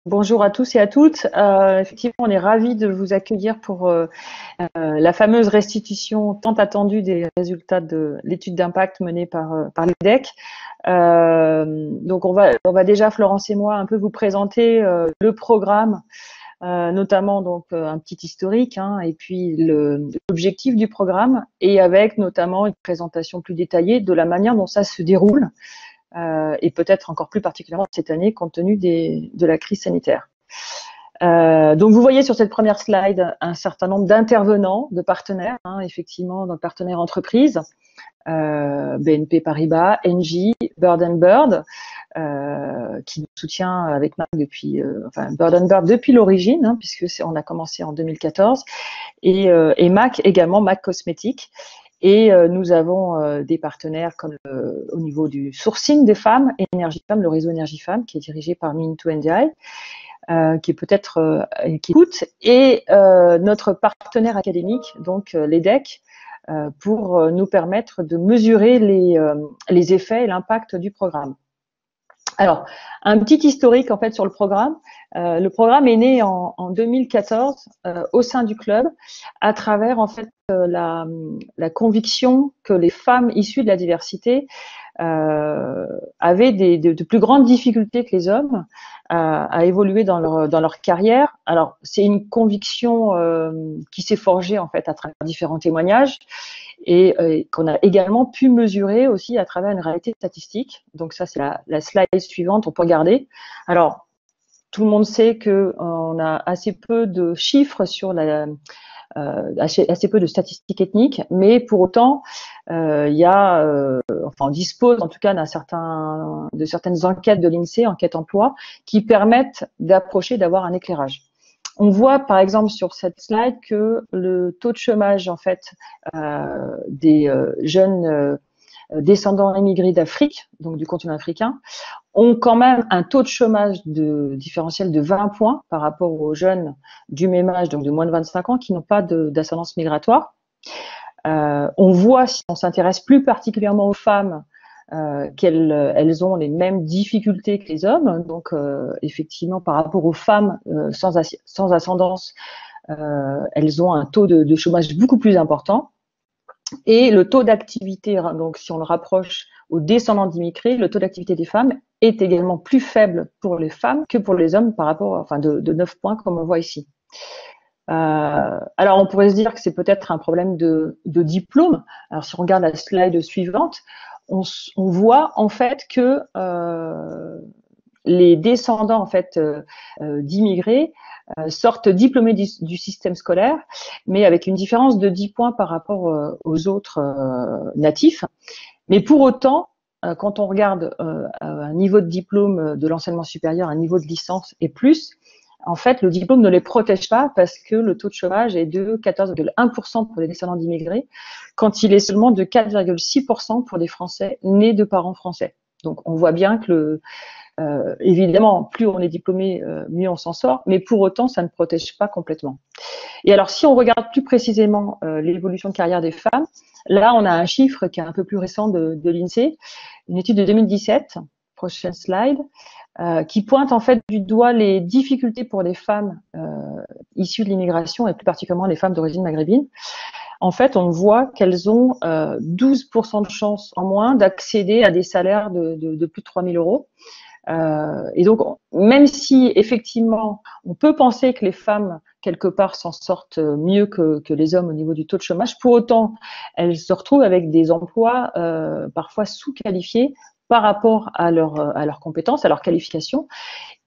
Bonjour à tous et à toutes. Effectivement, on est ravis de vous accueillir pour la fameuse restitution tant attendue des résultats de l'étude d'impact menée par l'EDEC. Donc, on va déjà, Florence et moi, un peu vous présenter le programme, notamment donc un petit historique, hein, et puis l'objectif du programme, et avec notamment une présentation plus détaillée de la manière dont ça se déroule. Et peut-être encore plus particulièrement cette année compte tenu de la crise sanitaire. Donc vous voyez sur cette première slide un certain nombre d'intervenants, de partenaires, hein, effectivement, de partenaires entreprises, BNP Paribas, Engie, Bird Bird, qui nous soutient avec Mac depuis, Bird Bird depuis l'origine, hein, puisque on a commencé en 2014, et Mac également, Mac Cosmétiques. Et nous avons des partenaires comme au niveau du sourcing des femmes, Énergie Femmes, le réseau Énergie Femmes, qui est dirigé par Min2NDI, qui est peut-être qui écoute, et notre partenaire académique, donc l'EDEC, pour nous permettre de mesurer les effets et l'impact du programme. Alors, un petit historique en fait sur le programme. Le programme est né en 2014 au sein du club, à travers en fait la conviction que les femmes issues de la diversité avaient de plus grandes difficultés que les hommes à évoluer dans leur carrière. Alors, c'est une conviction qui s'est forgée en fait à travers différents témoignages, et qu'on a également pu mesurer aussi à travers une réalité statistique. Donc ça, c'est la slide suivante, on peut regarder. Alors, tout le monde sait qu'on a assez peu de chiffres sur assez peu de statistiques ethniques, mais pour autant, on dispose en tout cas de certaines enquêtes de l'INSEE, enquêtes emploi, qui permettent d'approcher, d'avoir un éclairage. On voit par exemple sur cette slide que le taux de chômage en fait des jeunes descendants immigrés d'Afrique, donc du continent africain, ont quand même un taux de chômage différentiel de 20 points par rapport aux jeunes du même âge, donc de moins de 25 ans, qui n'ont pas d'ascendance migratoire. On voit, si on s'intéresse plus particulièrement aux femmes, qu'elles ont les mêmes difficultés que les hommes. Donc, effectivement, par rapport aux femmes sans ascendance, elles ont un taux de chômage beaucoup plus important. Et le taux d'activité, donc si on le rapproche aux descendants d'immigrés, le taux d'activité des femmes est également plus faible pour les femmes que pour les hommes par rapport, de 9 points comme on voit ici. Alors on pourrait se dire que c'est peut-être un problème de diplôme. Alors si on regarde la slide suivante, on voit en fait que les descendants en fait d'immigrés sortent diplômés du système scolaire, mais avec une différence de 10 points par rapport aux autres natifs. Mais pour autant, quand on regarde un niveau de diplôme de l'enseignement supérieur, un niveau de licence et plus, en fait, le diplôme ne les protège pas parce que le taux de chômage est de 14,1% pour les descendants d'immigrés, quand il est seulement de 4,6% pour des Français nés de parents français. Donc, on voit bien que évidemment, plus on est diplômé, mieux on s'en sort, mais pour autant, ça ne protège pas complètement. Et alors, si on regarde plus précisément l'évolution de carrière des femmes, là, on a un chiffre qui est un peu plus récent de l'INSEE, une étude de 2017, prochaine slide, qui pointe en fait du doigt les difficultés pour les femmes issues de l'immigration, et plus particulièrement les femmes d'origine maghrébine. En fait, on voit qu'elles ont 12% de chances en moins d'accéder à des salaires de plus de 3 000 euros. Et donc, même si effectivement, on peut penser que les femmes quelque part s'en sortent mieux que les hommes au niveau du taux de chômage, pour autant, elles se retrouvent avec des emplois parfois sous-qualifiés par rapport à leurs compétences, à leurs qualifications,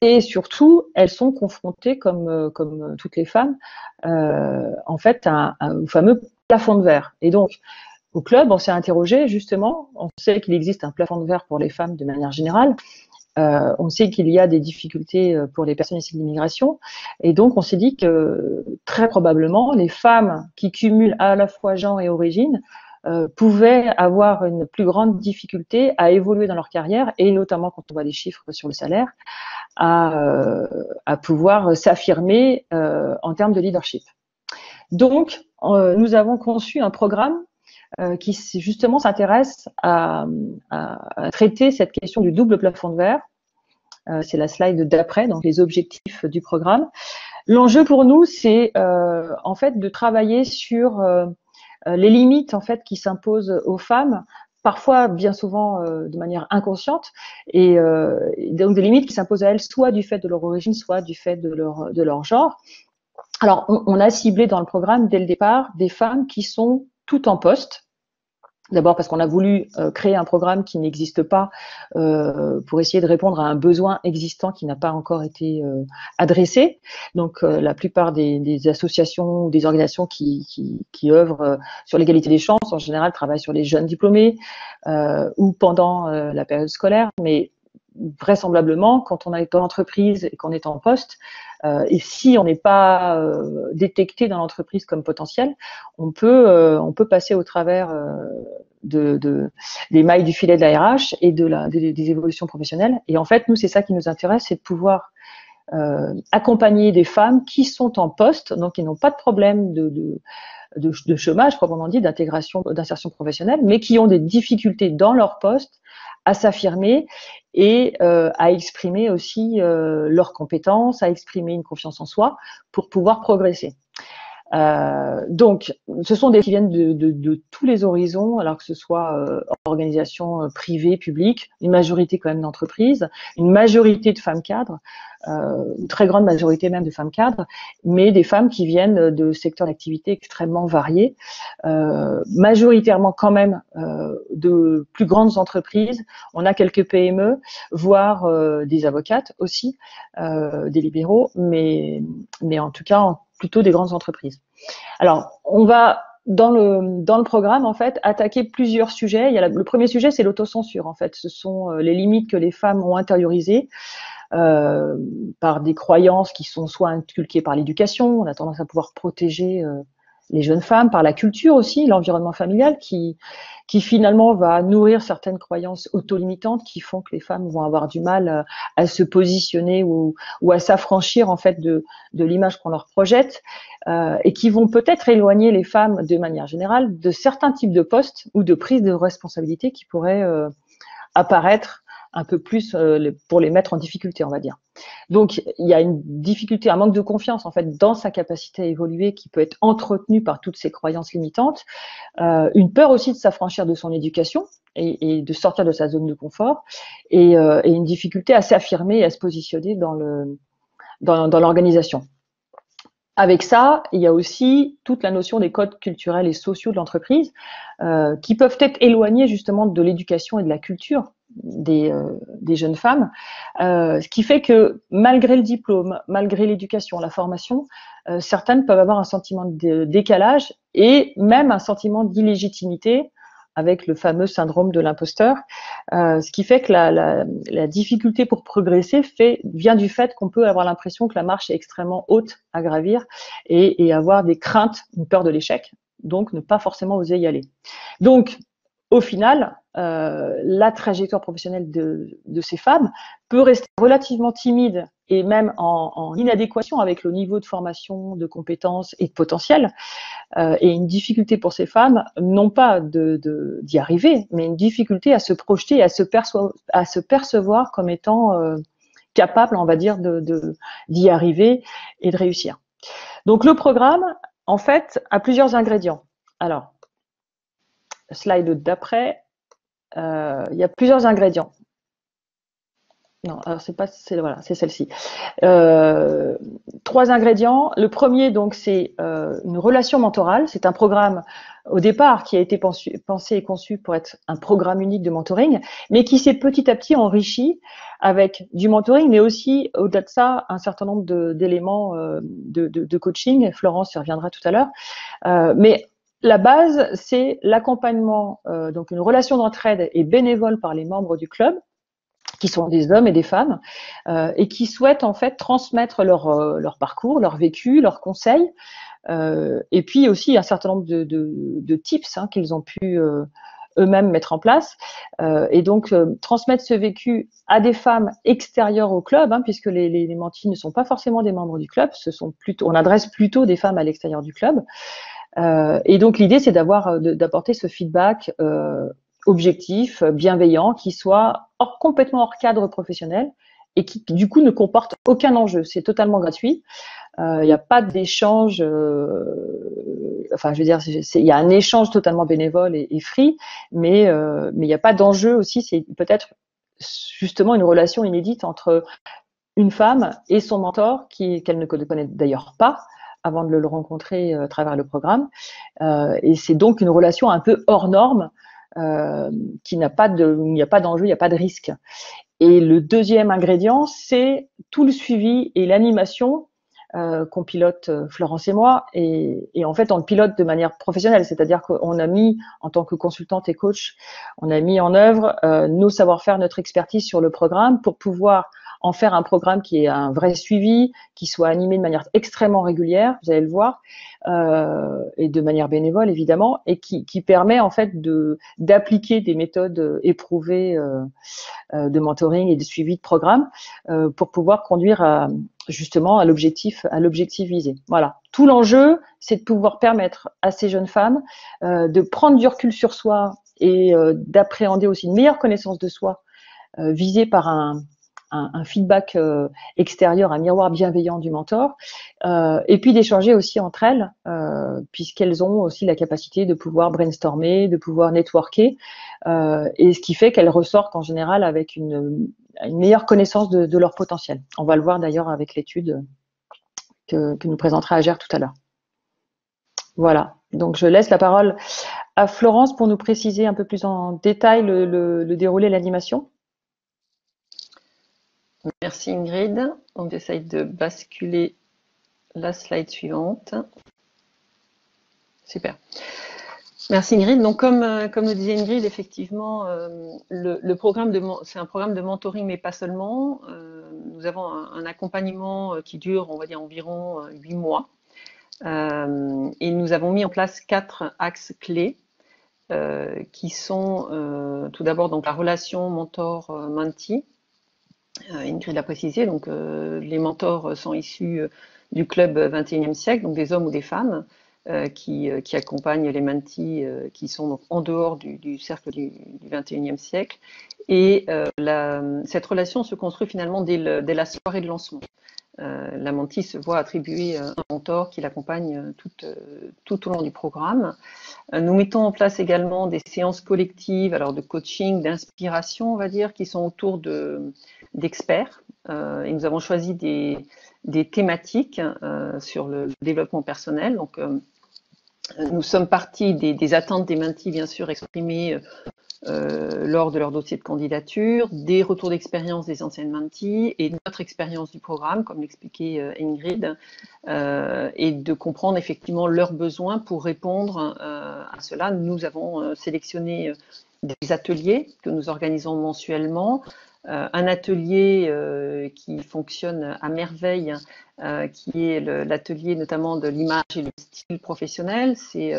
et surtout, elles sont confrontées, comme toutes les femmes, en fait, au fameux plafond de verre. Et donc, au club, on s'est interrogé justement. On sait qu'il existe un plafond de verre pour les femmes de manière générale. On sait qu'il y a des difficultés pour les personnes issues de l'immigration, et donc on s'est dit que très probablement les femmes qui cumulent à la fois genre et origine pouvaient avoir une plus grande difficulté à évoluer dans leur carrière, et notamment quand on voit des chiffres sur le salaire, à pouvoir s'affirmer en termes de leadership. Donc, nous avons conçu un programme qui justement s'intéresse à traiter cette question du double plafond de verre, C'est la slide d'après, donc les objectifs du programme. L'enjeu pour nous, c'est en fait de travailler sur les limites en fait qui s'imposent aux femmes, parfois bien souvent de manière inconsciente, et donc des limites qui s'imposent à elles soit du fait de leur origine, soit du fait de leur genre. Alors on a ciblé dans le programme dès le départ des femmes qui sont toutes en poste. D'abord parce qu'on a voulu créer un programme qui n'existe pas pour essayer de répondre à un besoin existant qui n'a pas encore été adressé. Donc la plupart des associations ou des organisations qui œuvrent sur l'égalité des chances en général travaillent sur les jeunes diplômés ou pendant la période scolaire, mais vraisemblablement, quand on est dans l'entreprise et qu'on est en poste, et si on n'est pas détecté dans l'entreprise comme potentiel, on peut passer au travers des mailles du filet de la RH et des évolutions professionnelles. Et en fait, nous, c'est ça qui nous intéresse, c'est de pouvoir accompagner des femmes qui sont en poste, donc qui n'ont pas de problème de chômage, proprement dit, d'insertion professionnelle, mais qui ont des difficultés dans leur poste à s'affirmer et à exprimer aussi leurs compétences, à exprimer une confiance en soi pour pouvoir progresser. Donc, ce sont des qui viennent de tous les horizons, alors que ce soit organisations privées, publiques, une majorité quand même d'entreprises, une majorité de femmes cadres, une très grande majorité même de femmes cadres, mais des femmes qui viennent de secteurs d'activité extrêmement variés, majoritairement quand même de plus grandes entreprises. On a quelques PME, voire des avocates aussi, des libéraux, mais en tout cas plutôt des grandes entreprises. Alors, on va dans le programme en fait attaquer plusieurs sujets. Le premier sujet, c'est l'autocensure en fait. Ce sont les limites que les femmes ont intériorisées par des croyances qui sont soit inculquées par l'éducation. On a tendance à pouvoir protéger les jeunes femmes, par la culture aussi, l'environnement familial qui finalement va nourrir certaines croyances auto-limitantes qui font que les femmes vont avoir du mal à se positionner ou à s'affranchir en fait de l'image qu'on leur projette et qui vont peut-être éloigner les femmes de manière générale de certains types de postes ou de prise de responsabilité qui pourraient apparaître un peu plus pour les mettre en difficulté, on va dire. Donc, il y a une difficulté, un manque de confiance en fait dans sa capacité à évoluer qui peut être entretenue par toutes ces croyances limitantes. Une peur aussi de s'affranchir de son éducation et de sortir de sa zone de confort et une difficulté à s'affirmer et à se positionner dans l'organisation. Avec ça, il y a aussi toute la notion des codes culturels et sociaux de l'entreprise qui peuvent être éloignés justement de l'éducation et de la culture des jeunes femmes, ce qui fait que malgré le diplôme, malgré l'éducation, la formation, certaines peuvent avoir un sentiment de décalage et même un sentiment d'illégitimité avec le fameux syndrome de l'imposteur, ce qui fait que la difficulté pour progresser vient du fait qu'on peut avoir l'impression que la marche est extrêmement haute à gravir et avoir des craintes, une peur de l'échec, donc ne pas forcément oser y aller. Donc, au final, la trajectoire professionnelle de ces femmes peut rester relativement timide et même en inadéquation avec le niveau de formation, de compétences et de potentiel. Et une difficulté pour ces femmes, non pas d'y arriver, mais une difficulté à se projeter et à se percevoir comme étant capable, on va dire, d'y arriver et de réussir. Donc le programme, en fait, a plusieurs ingrédients. Alors, slide d'après, il y a plusieurs ingrédients. Non, alors c'est celle-ci. 3 ingrédients. Le premier, donc, c'est une relation mentorale. C'est un programme au départ qui a été pensé et conçu pour être un programme unique de mentoring, mais qui s'est petit à petit enrichi avec du mentoring, mais aussi au-delà de ça, un certain nombre d'éléments de coaching. Florence y reviendra tout à l'heure. Mais la base, c'est l'accompagnement, donc une relation d'entraide et bénévole par les membres du club, qui sont des hommes et des femmes, et qui souhaitent en fait transmettre leur parcours, leur vécu, leurs conseils, et puis aussi un certain nombre de tips qu'ils ont pu eux-mêmes mettre en place, et donc transmettre ce vécu à des femmes extérieures au club, puisque les mentis ne sont pas forcément des membres du club, on adresse plutôt des femmes à l'extérieur du club. Et donc l'idée, c'est d'apporter ce feedback objectif, bienveillant, qui soit complètement hors cadre professionnel et qui du coup ne comporte aucun enjeu. C'est totalement gratuit. Il n'y a pas d'échange. Enfin, je veux dire, il y a un échange totalement bénévole et free, mais il n'y a pas d'enjeu aussi. C'est peut-être justement une relation inédite entre une femme et son mentor, qu'elle ne connaît d'ailleurs pas avant de le rencontrer à travers le programme. Et c'est donc une relation un peu hors norme, qui n'a pas de, il n'y a pas d'enjeu, il n'y a pas de risque. Et le deuxième ingrédient, c'est tout le suivi et l'animation qu'on pilote Florence et moi. Et en fait, on le pilote de manière professionnelle, c'est-à-dire qu'on a mis, en tant que consultante et coach, on a mis en œuvre nos savoir-faire, notre expertise sur le programme pour pouvoir en faire un programme qui ait un vrai suivi, qui soit animé de manière extrêmement régulière, vous allez le voir, et de manière bénévole évidemment, et qui permet en fait d'appliquer des méthodes éprouvées de mentoring et de suivi de programme pour pouvoir conduire justement à l'objectif visé. Voilà. Tout l'enjeu, c'est de pouvoir permettre à ces jeunes femmes de prendre du recul sur soi et d'appréhender aussi une meilleure connaissance de soi, visée par un feedback extérieur, un miroir bienveillant du mentor, et puis d'échanger aussi entre elles, puisqu'elles ont aussi la capacité de pouvoir brainstormer, de pouvoir networker, et ce qui fait qu'elles ressortent en général avec une meilleure connaissance de leur potentiel. On va le voir d'ailleurs avec l'étude que nous présentera Agère tout à l'heure. Voilà, donc je laisse la parole à Florence pour nous préciser un peu plus en détail le déroulé de l'animation. Merci Ingrid. Donc j'essaye de basculer la slide suivante. Super. Merci Ingrid. Donc comme le disait Ingrid, effectivement, le programme c'est un programme de mentoring, mais pas seulement. Nous avons un accompagnement qui dure, on va dire, environ 8 mois. Et nous avons mis en place 4 axes clés qui sont tout d'abord donc la relation mentor-mentee. Ingrid l'a précisé, donc les mentors sont issus du club 21e siècle, donc des hommes ou des femmes qui accompagnent les mentees qui sont donc en dehors du cercle du 21e siècle. Et cette relation se construit finalement dès la soirée de lancement. La mentee se voit attribuer un mentor qui l'accompagne tout au long du programme. Nous mettons en place également des séances collectives, alors de coaching, d'inspiration, on va dire, qui sont autour d'experts. Et nous avons choisi des thématiques sur le développement personnel. Donc, nous sommes partis des attentes des mentees, bien sûr, exprimées lors de leur dossier de candidature, des retours d'expérience des anciennes mentees et notre expérience du programme, comme l'expliquait Ingrid, et de comprendre effectivement leurs besoins pour répondre à cela. Nous avons sélectionné des ateliers que nous organisons mensuellement. Un atelier qui fonctionne à merveille, qui est l'atelier notamment de l'image et le style professionnel. C'est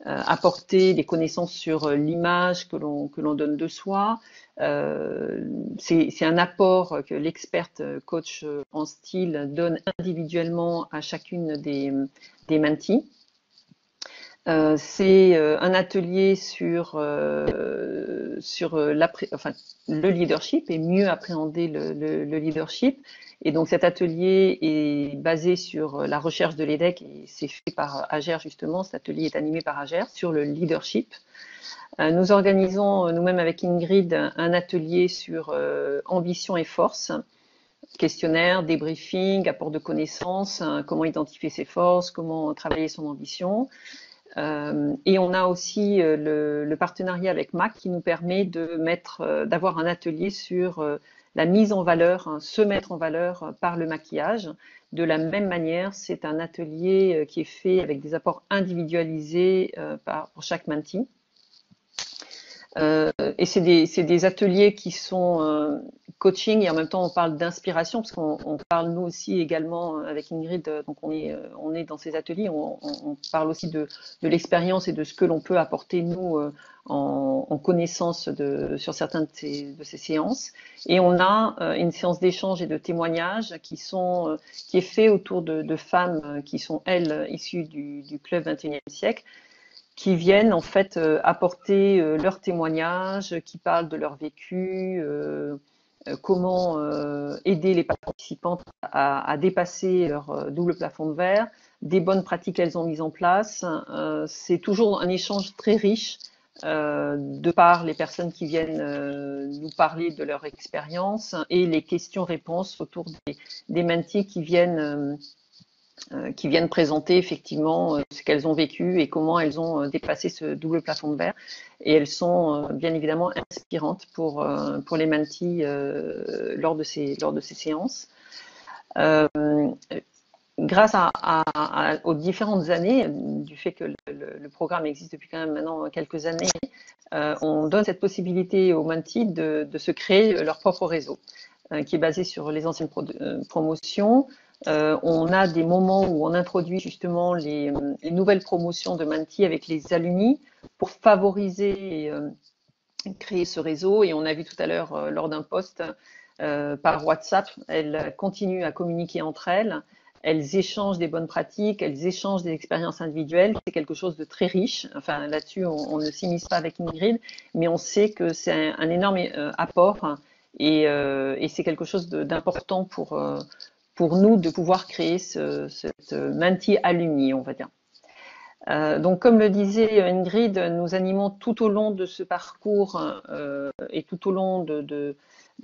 apporter des connaissances sur l'image que l'on donne de soi. C'est un apport que l'experte coach en style donne individuellement à chacune des mentees. C'est un atelier sur le leadership et mieux appréhender le leadership. Et donc cet atelier est basé sur la recherche de l'EDEC et c'est fait par Agère justement. Cet atelier est animé par Agère sur le leadership. Nous organisons nous-mêmes avec Ingrid un atelier sur ambition et force, questionnaire, débriefing, apport de connaissances, comment identifier ses forces, comment travailler son ambition. Et on a aussi le partenariat avec MAC qui nous permet d'avoir un atelier sur la mise en valeur, se mettre en valeur par le maquillage. De la même manière, c'est un atelier qui est fait avec des apports individualisés pour chaque mentee. Et c'est des ateliers qui sont coaching et en même temps on parle d'inspiration parce qu'on parle nous aussi également avec Ingrid, donc on est dans ces ateliers, on parle aussi de l'expérience et de ce que l'on peut apporter nous en connaissance sur certaines de ces séances. Et on a une séance d'échange et de témoignages qui est fait autour de femmes qui sont elles issues du club 21e siècle, qui viennent en fait apporter leurs témoignages, qui parlent de leur vécu, comment aider les participantes à dépasser leur double plafond de verre, des bonnes pratiques qu'elles ont mises en place. C'est toujours un échange très riche de par les personnes qui viennent nous parler de leur expérience et les questions-réponses autour des mentees qui viennent présenter effectivement ce qu'elles ont vécu et comment elles ont dépassé ce double plafond de verre. Et elles sont bien évidemment inspirantes pour les mentees lors de ces séances. Grâce aux différentes années, du fait que le programme existe depuis quand même maintenant quelques années, on donne cette possibilité aux mentees de se créer leur propre réseau, qui est basé sur les anciennes promotions. On a des moments où on introduit justement les nouvelles promotions de mentees avec les alumni pour favoriser et créer ce réseau. Et on a vu tout à l'heure lors d'un post par WhatsApp, elles continuent à communiquer entre elles. Elles échangent des bonnes pratiques, elles échangent des expériences individuelles. C'est quelque chose de très riche. Enfin, là-dessus, on ne s'immisce pas avec Ingrid, mais on sait que c'est un énorme apport et c'est quelque chose d'important pour nous de pouvoir créer cette mentee alumni, on va dire. Donc, comme le disait Ingrid, nous animons tout au long de ce parcours et tout au long de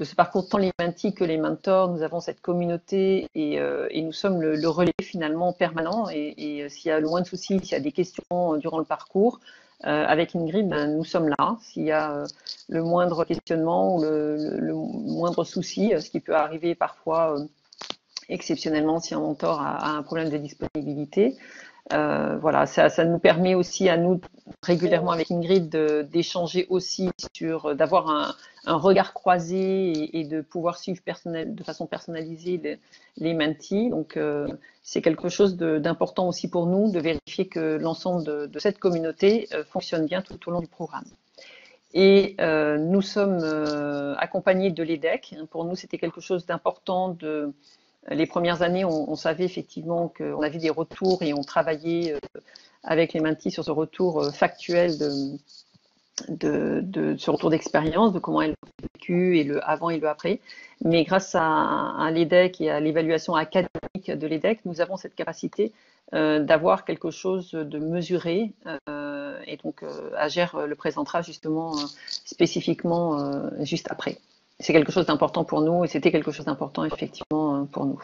ce parcours, tant les mentees que les mentors, nous avons cette communauté et nous sommes le relais finalement permanent. Et s'il y a le moins de soucis, s'il y a des questions durant le parcours, avec Ingrid, nous sommes là. S'il y a le moindre questionnement ou le moindre souci, ce qui peut arriver parfois exceptionnellement si un mentor a un problème de disponibilité. Voilà, ça nous permet aussi à nous régulièrement avec Ingrid d'échanger aussi d'avoir un regard croisé et de pouvoir suivre de façon personnalisée les mentees. Donc c'est quelque chose d'important aussi pour nous de vérifier que l'ensemble de cette communauté fonctionne bien tout au long du programme. Et nous sommes accompagnés de l'EDEC. Pour nous, c'était quelque chose d'important les premières années, on savait effectivement qu'on avait des retours et on travaillait avec les mentees sur ce retour factuel ce retour d'expérience, de comment elles ont vécu et le avant et le après. Mais grâce à l'EDEC et à l'évaluation académique de l'EDEC, nous avons cette capacité d'avoir quelque chose de mesuré et donc Agère le présentera justement spécifiquement juste après. C'est quelque chose d'important pour nous et c'était quelque chose d'important effectivement pour nous.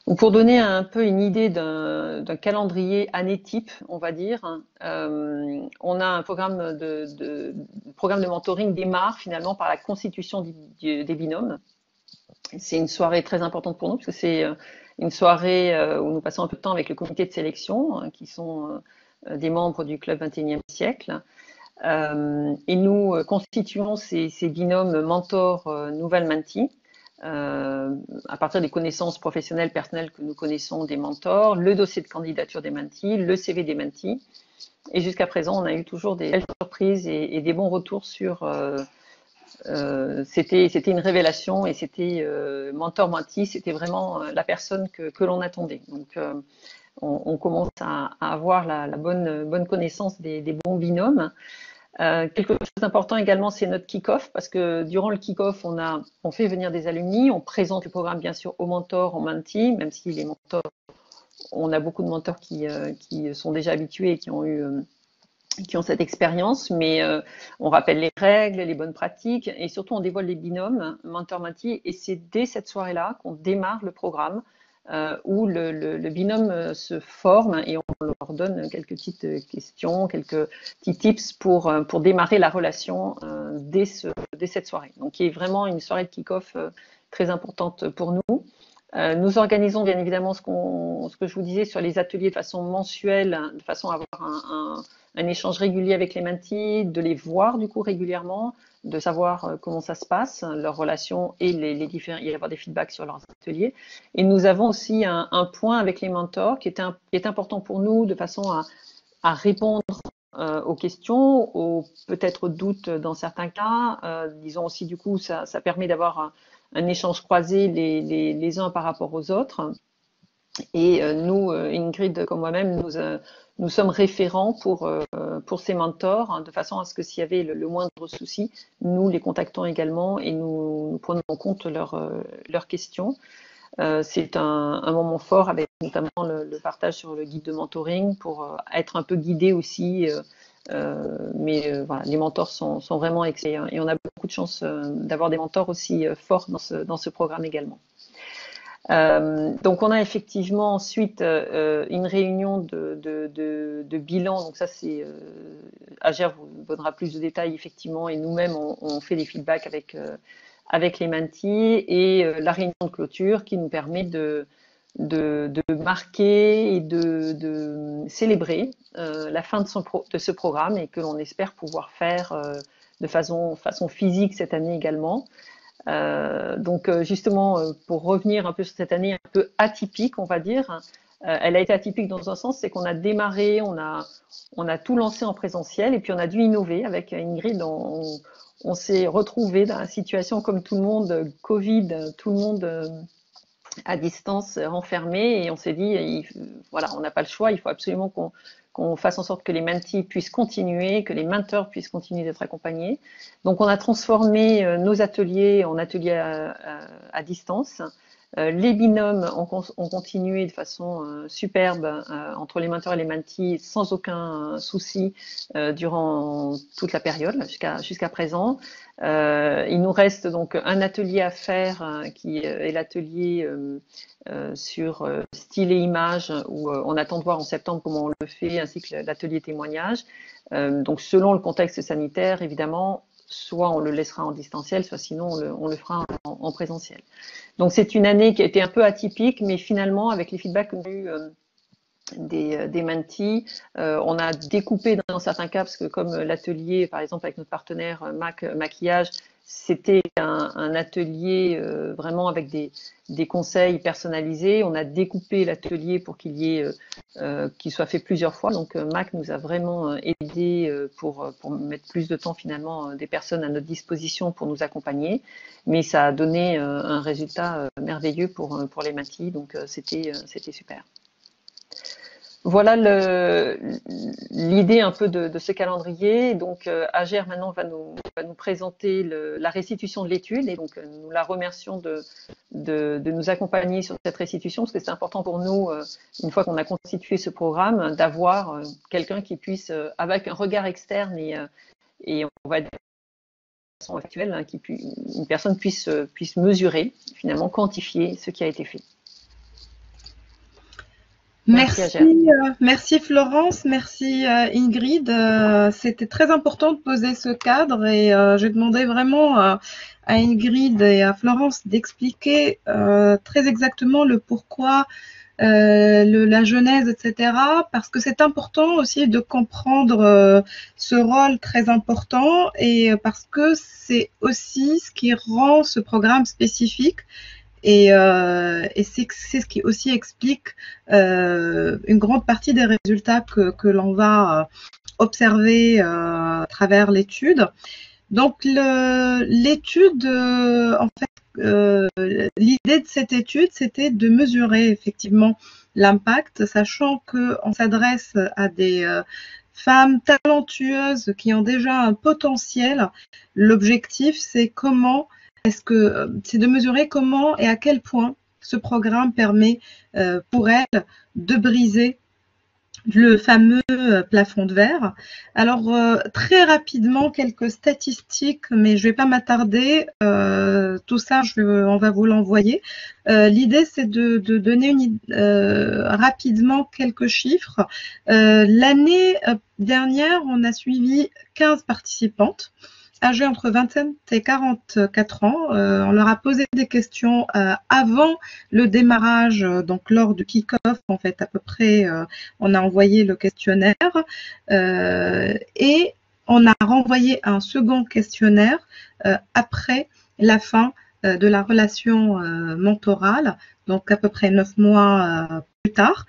Donc pour donner un peu une idée d'un calendrier année type, on va dire, on a un programme de mentoring démarre finalement par la constitution des binômes. C'est une soirée très importante pour nous parce que c'est une soirée où nous passons un peu de temps avec le comité de sélection qui sont des membres du club 21e siècle. Et nous constituons ces binômes mentor-nouvelle mentee à partir des connaissances professionnelles, personnelles que nous connaissons des mentors, le dossier de candidature des mentees, le CV des mentees. Et jusqu'à présent, on a eu toujours des belles surprises et des bons retours sur... c'était une révélation et c'était mentor-mentee, c'était vraiment la personne que l'on attendait. Donc, on commence à avoir la bonne connaissance des bons binômes. Quelque chose d'important également, c'est notre kick-off, parce que durant le kick-off, on fait venir des alumni, on présente le programme bien sûr aux mentors, aux mentees, même si les mentors, on a beaucoup de mentors qui sont déjà habitués et qui ont cette expérience, mais on rappelle les règles, les bonnes pratiques, et surtout on dévoile les binômes mentor-mentee, et c'est dès cette soirée-là qu'on démarre le programme où le binôme se forme et on leur donne quelques petites questions, quelques petits tips pour démarrer la relation dès cette soirée. Donc, qui est vraiment une soirée de kick-off très importante pour nous. Nous organisons bien évidemment ce que je vous disais sur les ateliers de façon mensuelle, de façon à avoir un échange régulier avec les mentees, de les voir du coup régulièrement, de savoir comment ça se passe, leurs relations et y avoir des feedbacks sur leurs ateliers. Et nous avons aussi un point avec les mentors qui est important pour nous de façon à répondre aux questions, aux peut-être doutes dans certains cas. Disons aussi du coup ça permet d'avoir un échange croisé les uns par rapport aux autres. Et nous, Ingrid comme moi-même, nous sommes référents pour ces mentors, hein, de façon à ce que s'il y avait le moindre souci, nous les contactons également et nous prenons en compte leurs questions. C'est un moment fort avec notamment le partage sur le guide de mentoring pour être un peu guidé aussi. Mais voilà, les mentors sont vraiment excellents et on a beaucoup de chance d'avoir des mentors aussi forts dans ce programme également. Donc on a effectivement ensuite une réunion de bilan. Donc ça c'est Ager vous donnera plus de détails effectivement et nous-mêmes on fait des feedbacks avec les mentees et la réunion de clôture qui nous permet de marquer et de célébrer la fin de ce programme et que l'on espère pouvoir faire de façon physique cette année également. Donc justement, pour revenir un peu sur cette année un peu atypique, on va dire, elle a été atypique dans un sens, c'est qu'on a démarré, on a tout lancé en présentiel et puis on a dû innover avec Ingrid. On s'est retrouvé dans la situation comme tout le monde, Covid, tout le monde à distance, renfermé, et on s'est dit, voilà, on n'a pas le choix, il faut absolument qu'on fasse en sorte que les mentees puissent continuer, que les mentors puissent continuer d'être accompagnés. Donc on a transformé nos ateliers en ateliers à distance. Les binômes ont continué de façon superbe entre les mentors et les mentees sans aucun souci durant toute la période jusqu'à présent. Il nous reste donc un atelier à faire qui est l'atelier sur style et image où on attend de voir en septembre comment on le fait, ainsi que l'atelier témoignage. Donc selon le contexte sanitaire, évidemment, soit on le laissera en distanciel, soit sinon on le fera en présentiel. Donc c'est une année qui a été un peu atypique, mais finalement avec les feedbacks qu'on a eu des mentees, on a découpé dans certains cas, parce que comme l'atelier, par exemple avec notre partenaire MAC Maquillage, c'était un atelier vraiment avec des conseils personnalisés. On a découpé l'atelier pour qu'il soit fait plusieurs fois. Donc MAC nous a vraiment aidé pour mettre plus de temps finalement des personnes à notre disposition pour nous accompagner. Mais ça a donné un résultat merveilleux pour les mentees. Donc c'était super. Voilà l'idée un peu de ce calendrier. Donc, Ager maintenant va nous présenter la restitution de l'étude et donc nous la remercions de nous accompagner sur cette restitution parce que c'est important pour nous, une fois qu'on a constitué ce programme, d'avoir quelqu'un qui puisse, avec un regard externe et on va dire de façon actuelle, hein, une personne puisse mesurer, finalement quantifier ce qui a été fait. Merci Florence, merci Ingrid. C'était très important de poser ce cadre et j'ai demandé vraiment à Ingrid et à Florence d'expliquer très exactement le pourquoi, la genèse, etc. Parce que c'est important aussi de comprendre ce rôle très important et parce que c'est aussi ce qui rend ce programme spécifique. Et c'est ce qui aussi explique une grande partie des résultats que l'on va observer à travers l'étude. Donc l'étude, en fait, l'idée de cette étude, c'était de mesurer effectivement l'impact, sachant qu'on s'adresse à des femmes talentueuses qui ont déjà un potentiel. L'objectif, c'est c'est de mesurer comment et à quel point ce programme permet pour elles de briser le fameux plafond de verre. Alors, très rapidement, quelques statistiques, mais je ne vais pas m'attarder. Tout ça, on va vous l'envoyer. L'idée, c'est de donner rapidement quelques chiffres. L'année dernière, on a suivi 15 participantes âgées entre 27 et 44 ans. On leur a posé des questions avant le démarrage, donc lors du kick-off, en fait, à peu près, on a envoyé le questionnaire et on a renvoyé un second questionnaire après la fin de la relation mentorale, donc à peu près 9 mois plus tard.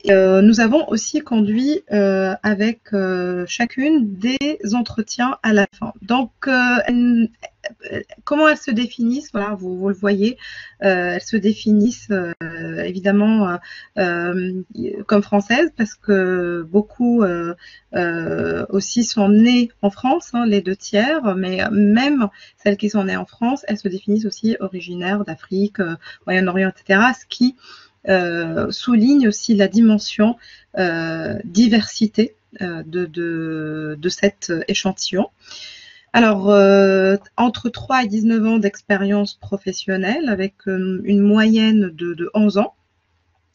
Nous avons aussi conduit avec chacune des entretiens à la fin. Donc, comment elles se définissent? Voilà, vous le voyez, elles se définissent évidemment comme françaises, parce que beaucoup aussi sont nées en France, hein, les 2/3, mais même celles qui sont nées en France, elles se définissent aussi originaires d'Afrique, Moyen-Orient, etc., ce qui souligne aussi la dimension diversité de cet échantillon. Alors, entre 3 et 19 ans d'expérience professionnelle, avec une moyenne de 11 ans,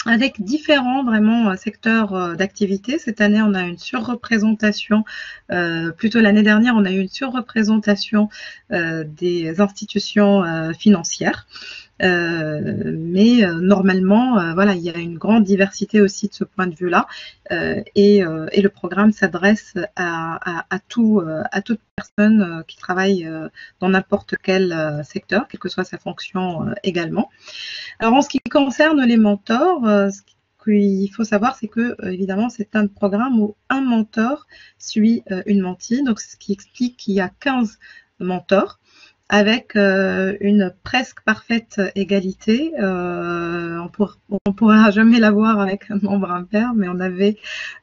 avec différents vraiment secteurs d'activité. Cette année, on a une surreprésentation, plutôt l'année dernière, on a eu une surreprésentation des institutions financières. Mais normalement, voilà, il y a une grande diversité aussi de ce point de vue-là, et le programme s'adresse à toute personne qui travaille dans n'importe quel secteur, quelle que soit sa fonction également. Alors, en ce qui concerne les mentors, ce qu'il faut savoir, c'est que évidemment, c'est un programme où un mentor suit une mentie, donc ce qui explique qu'il y a 15 mentors, avec une presque parfaite égalité. On pourra jamais l'avoir avec un membre impair, mais on avait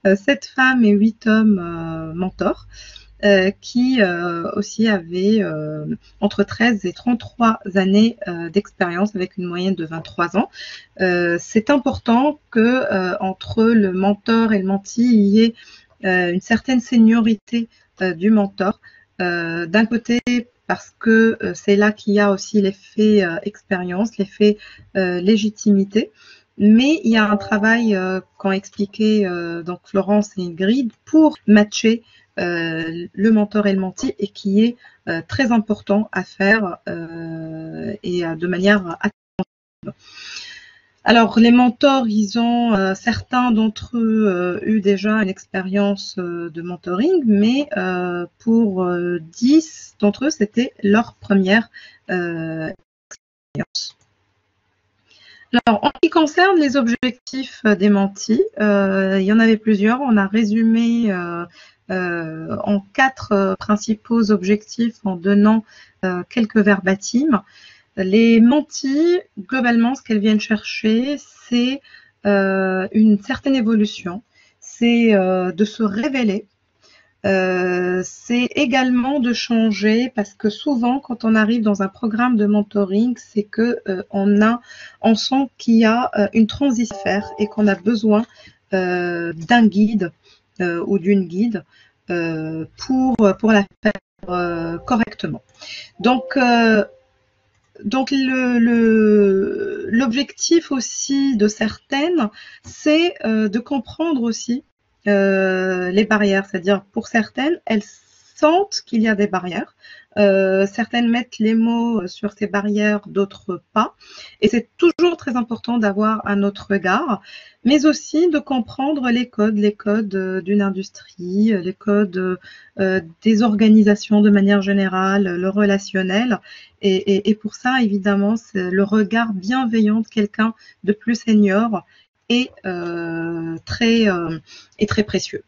7 femmes et 8 hommes mentors, qui aussi avaient entre 13 et 33 années d'expérience, avec une moyenne de 23 ans. C'est important que entre le mentor et le menti, il y ait une certaine seniorité du mentor. D'un côté, parce que c'est là qu'il y a aussi l'effet expérience, l'effet légitimité. Mais il y a un travail qu'ont expliqué donc Florence et Ingrid pour matcher le mentor et le menti, et qui est très important à faire et de manière attentive. Alors, les mentors, ils ont, certains d'entre eux, eu déjà une expérience de mentoring, mais pour 10 d'entre eux, c'était leur première expérience. Alors, en ce qui concerne les objectifs des mentis, il y en avait plusieurs. On a résumé en 4 principaux objectifs en donnant quelques verbatims. Les mentis, globalement, ce qu'elles viennent chercher, c'est une certaine évolution, c'est de se révéler, c'est également de changer, parce que souvent, quand on arrive dans un programme de mentoring, c'est que on sent qu'il y a une transition à faire et qu'on a besoin d'un guide ou d'une guide pour la faire correctement. Donc l'objectif aussi de certaines, c'est de comprendre aussi les barrières. C'est-à-dire, pour certaines, elles sentent qu'il y a des barrières. Certaines mettent les mots sur ces barrières, d'autres pas. Et c'est toujours très important d'avoir un autre regard, mais aussi de comprendre les codes d'une industrie, les codes des organisations de manière générale, le relationnel. Et pour ça, évidemment, c'est le regard bienveillant de quelqu'un de plus senior est très précieux.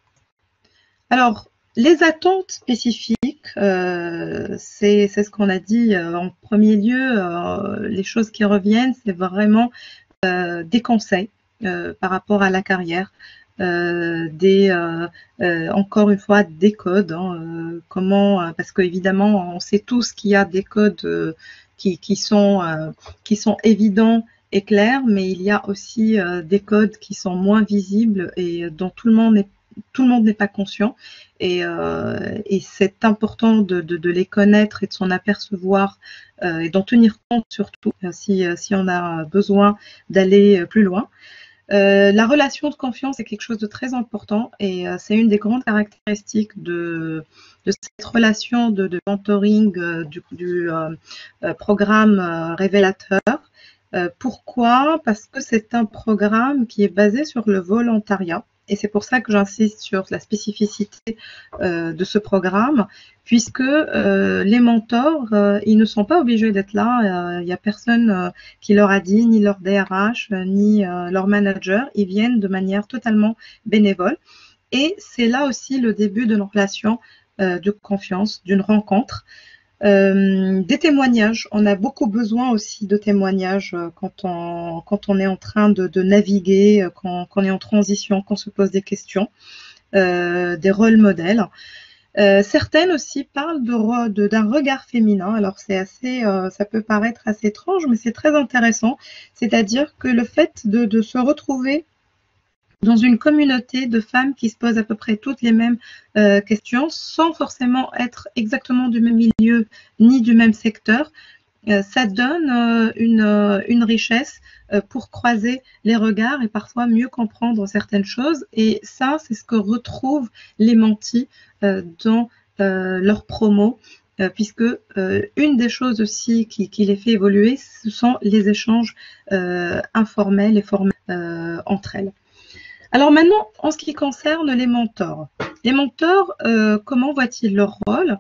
Alors, les attentes spécifiques, c'est ce qu'on a dit en premier lieu. Les choses qui reviennent, c'est vraiment des conseils par rapport à la carrière, encore une fois, des codes. Comment, parce qu'évidemment, on sait tous qu'il y a des codes qui sont évidents et clairs, mais il y a aussi des codes qui sont moins visibles et dont tout le monde n'est pas conscient, et c'est important de les connaître et de s'en apercevoir et d'en tenir compte, surtout si on a besoin d'aller plus loin. La relation de confiance est quelque chose de très important, et c'est une des grandes caractéristiques de cette relation de mentoring du programme révélateur. Pourquoi? Parce que c'est un programme qui est basé sur le volontariat. Et c'est pour ça que j'insiste sur la spécificité de ce programme, puisque les mentors, ils ne sont pas obligés d'être là. Il n'y a personne qui leur a dit, ni leur DRH, ni leur manager. Ils viennent de manière totalement bénévole. Et c'est là aussi le début d'une relation de confiance, d'une rencontre. Des témoignages. On a beaucoup besoin aussi de témoignages quand on est en train de naviguer, quand on est en transition, qu'on se pose des questions, des rôles modèles. Certaines aussi parlent d'un regard féminin. Alors c'est assez, ça peut paraître assez étrange, mais c'est très intéressant. C'est-à-dire que le fait de se retrouver dans une communauté de femmes qui se posent à peu près toutes les mêmes questions, sans forcément être exactement du même milieu ni du même secteur, ça donne une richesse pour croiser les regards et parfois mieux comprendre certaines choses. Et ça, c'est ce que retrouvent les mentis dans leurs promos, puisque une des choses aussi qui les fait évoluer, ce sont les échanges informels et formels entre elles. Alors maintenant, en ce qui concerne les mentors. Les mentors, comment voient-ils leur rôle?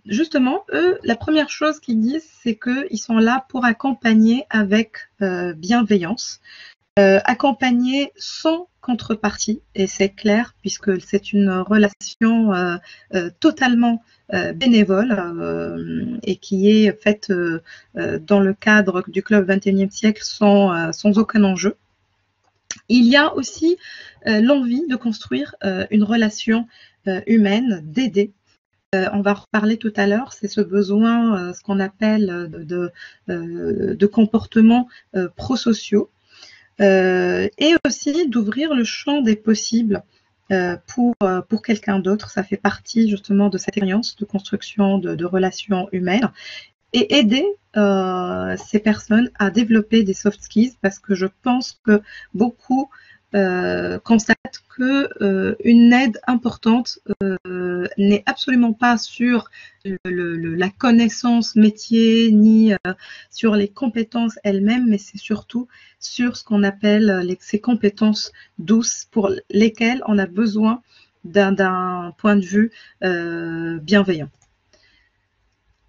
Justement, eux, la première chose qu'ils disent, c'est qu'ils sont là pour accompagner avec bienveillance, accompagner sans contrepartie, et c'est clair, puisque c'est une relation totalement bénévole et qui est faite dans le cadre du Club 21e siècle sans aucun enjeu. Il y a aussi l'envie de construire une relation humaine, d'aider. On va reparler tout à l'heure, c'est ce besoin, ce qu'on appelle de comportements prosociaux, et aussi d'ouvrir le champ des possibles pour quelqu'un d'autre. Ça fait partie justement de cette expérience de construction de relations humaines. Et aider ces personnes à développer des soft skills, parce que je pense que beaucoup constatent qu'une aide importante n'est absolument pas sur la connaissance métier ni sur les compétences elles-mêmes, mais c'est surtout sur ce qu'on appelle ces compétences douces pour lesquelles on a besoin d'un point de vue bienveillant.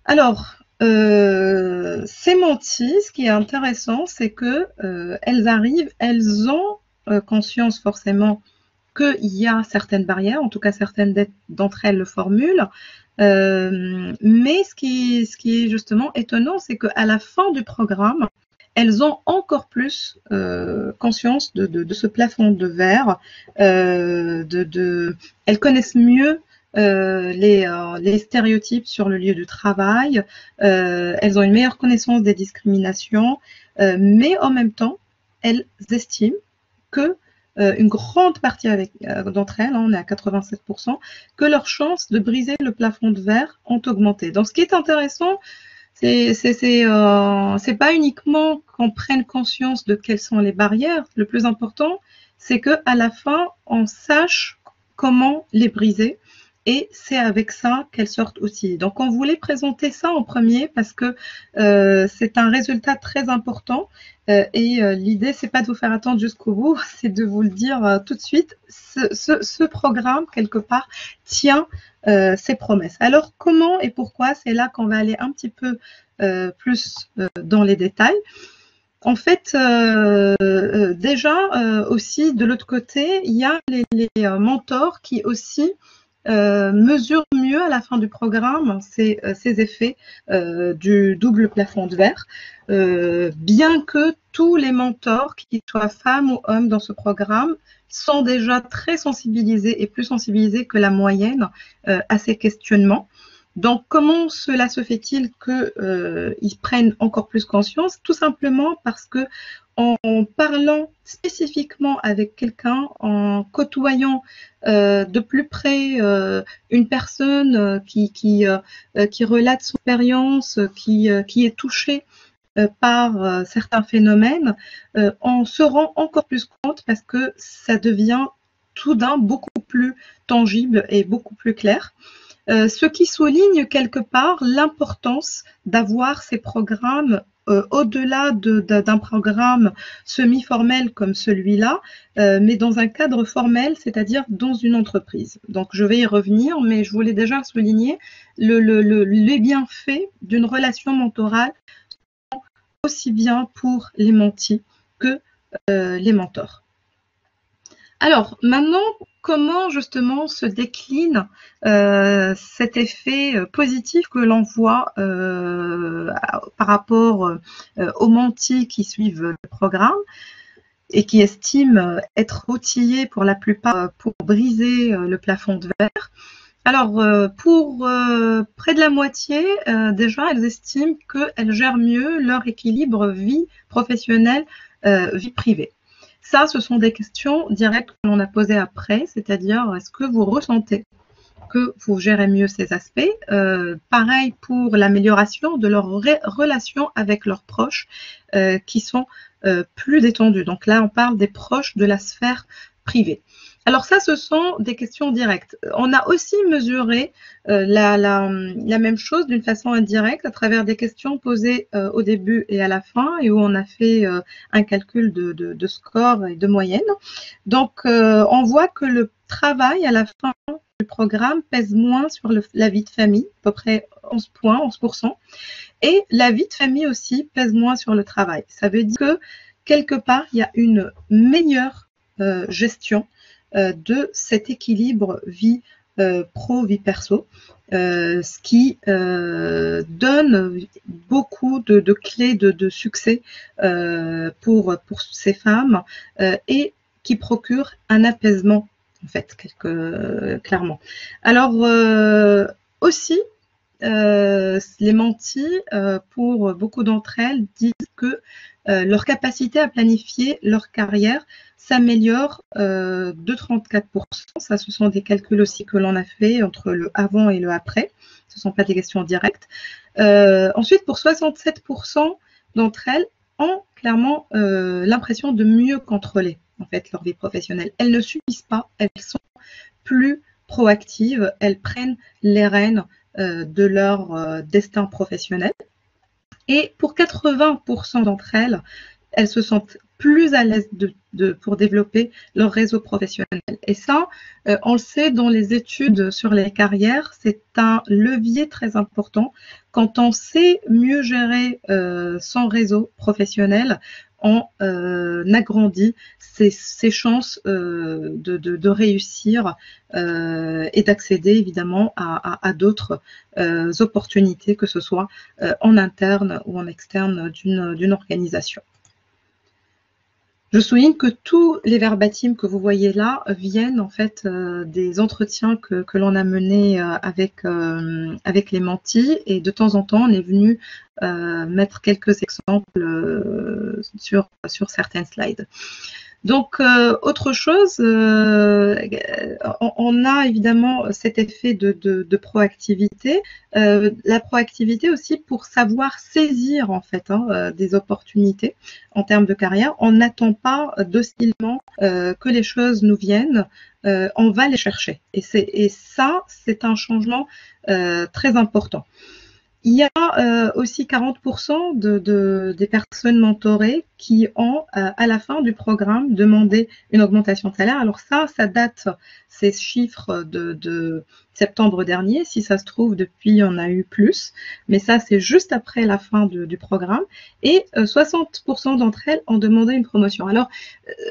Alors, ces menties, ce qui est intéressant, c'est que elles ont conscience forcément qu'il y a certaines barrières, en tout cas certaines d'entre elles le formulent, mais ce qui est justement étonnant, c'est qu'à la fin du programme, elles ont encore plus conscience de ce plafond de verre, elles connaissent mieux les stéréotypes sur le lieu du travail, elles ont une meilleure connaissance des discriminations, mais en même temps, elles estiment que une grande partie d'entre elles, on est à 87%, que leurs chances de briser le plafond de verre ont augmenté. Donc, ce qui est intéressant, c'est pas uniquement qu'on prenne conscience de quelles sont les barrières. Le plus important, c'est que à la fin, on sache comment les briser. Et c'est avec ça qu'elles sortent aussi. Donc, on voulait présenter ça en premier parce que c'est un résultat très important. Et l'idée, c'est pas de vous faire attendre jusqu'au bout, c'est de vous le dire tout de suite. Ce programme, quelque part, tient ses promesses. Alors, comment et pourquoi? C'est là qu'on va aller un petit peu plus dans les détails. En fait, déjà, aussi, de l'autre côté, il y a les mentors qui aussi mesure mieux à la fin du programme ces effets du double plafond de verre, bien que tous les mentors, qu'ils soient femmes ou hommes dans ce programme, sont déjà très sensibilisés et plus sensibilisés que la moyenne à ces questionnements. Donc, comment cela se fait-il qu'ils prennent encore plus conscience? Tout simplement parce que en parlant spécifiquement avec quelqu'un, en côtoyant de plus près une personne qui relate son expérience, qui est touchée par certains phénomènes, on se rend encore plus compte parce que ça devient tout d'un beaucoup plus tangible et beaucoup plus clair. Ce qui souligne quelque part l'importance d'avoir ces programmes au-delà d'un programme semi-formel comme celui-là, mais dans un cadre formel, c'est-à-dire dans une entreprise. Donc, je vais y revenir, mais je voulais déjà souligner les bienfaits d'une relation mentorale, aussi bien pour les mentis que les mentors. Alors, maintenant, comment justement se décline cet effet positif que l'on voit par rapport aux mentis qui suivent le programme et qui estiment être outillés pour la plupart pour briser le plafond de verre. Alors, pour près de la moitié, déjà, elles estiment qu'elles gèrent mieux leur équilibre vie professionnelle, vie privée. Ça, ce sont des questions directes que l'on a posées après, c'est-à-dire, est-ce que vous ressentez que vous gérez mieux ces aspects? Pareil pour l'amélioration de leurs relations avec leurs proches qui sont plus détendues. Donc là, on parle des proches de la sphère privée. Alors ça, ce sont des questions directes. On a aussi mesuré la même chose d'une façon indirecte à travers des questions posées au début et à la fin et où on a fait un calcul de score et de moyenne. Donc, on voit que le travail à la fin du programme pèse moins sur la vie de famille, à peu près 11 points, 11%. Et la vie de famille aussi pèse moins sur le travail. Ça veut dire que quelque part, il y a une meilleure gestion de cet équilibre vie pro, vie perso, ce qui donne beaucoup de clés de succès pour ces femmes et qui procure un apaisement, en fait, clairement. Alors, aussi, les mentis, pour beaucoup d'entre elles, disent que leur capacité à planifier leur carrière s'améliore de 34%. Ça, ce sont des calculs aussi que l'on a fait entre le avant et le après. Ce ne sont pas des questions directes. Ensuite, pour 67% d'entre elles, ont clairement l'impression de mieux contrôler en fait leur vie professionnelle. Elles ne subissent pas, elles sont plus proactives, elles prennent les rênes de leur destin professionnel. Et pour 80% d'entre elles, elles se sentent plus à l'aise pour développer leur réseau professionnel. Et ça, on le sait dans les études sur les carrières, c'est un levier très important. Quand on sait mieux gérer son réseau professionnel, on agrandit ses chances de réussir et d'accéder évidemment à d'autres opportunités, que ce soit en interne ou en externe d'une organisation. Je souligne que tous les verbatims que vous voyez là viennent en fait des entretiens que l'on a menés avec les mentis, et de temps en temps on est venu mettre quelques exemples sur certaines slides. Donc, autre chose, on a évidemment cet effet de proactivité. La proactivité aussi pour savoir saisir en fait des opportunités en termes de carrière. On n'attend pas docilement que les choses nous viennent, on va les chercher. Et ça, c'est un changement très important. Il y a aussi 40% des personnes mentorées qui ont, à la fin du programme, demandé une augmentation de salaire. Alors ça date, ces chiffres de septembre dernier. Si ça se trouve, depuis, on a eu plus. Mais ça, c'est juste après la fin du programme. Et 60% d'entre elles ont demandé une promotion. Alors,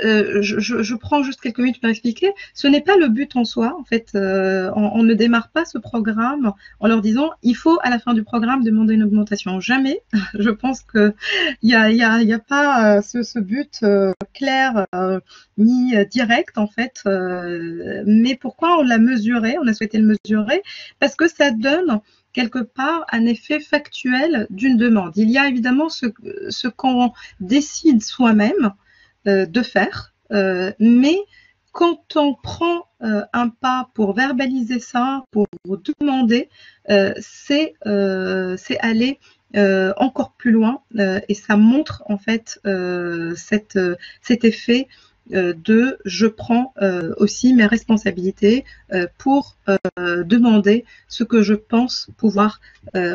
je prends juste quelques minutes pour expliquer. Ce n'est pas le but en soi. En fait, on ne démarre pas ce programme en leur disant il faut, à la fin du programme, demander une augmentation. Jamais. Je pense qu'il n'y a pas ce but clair ni direct, en fait. Mais pourquoi on l'a mesuré? On a souhaité le mesurer parce que ça donne quelque part un effet factuel d'une demande. Il y a évidemment ce qu'on décide soi-même de faire, mais quand on prend un pas pour verbaliser ça, pour demander, c'est aller encore plus loin et ça montre en fait cet effet de je prends aussi mes responsabilités pour demander ce que je pense pouvoir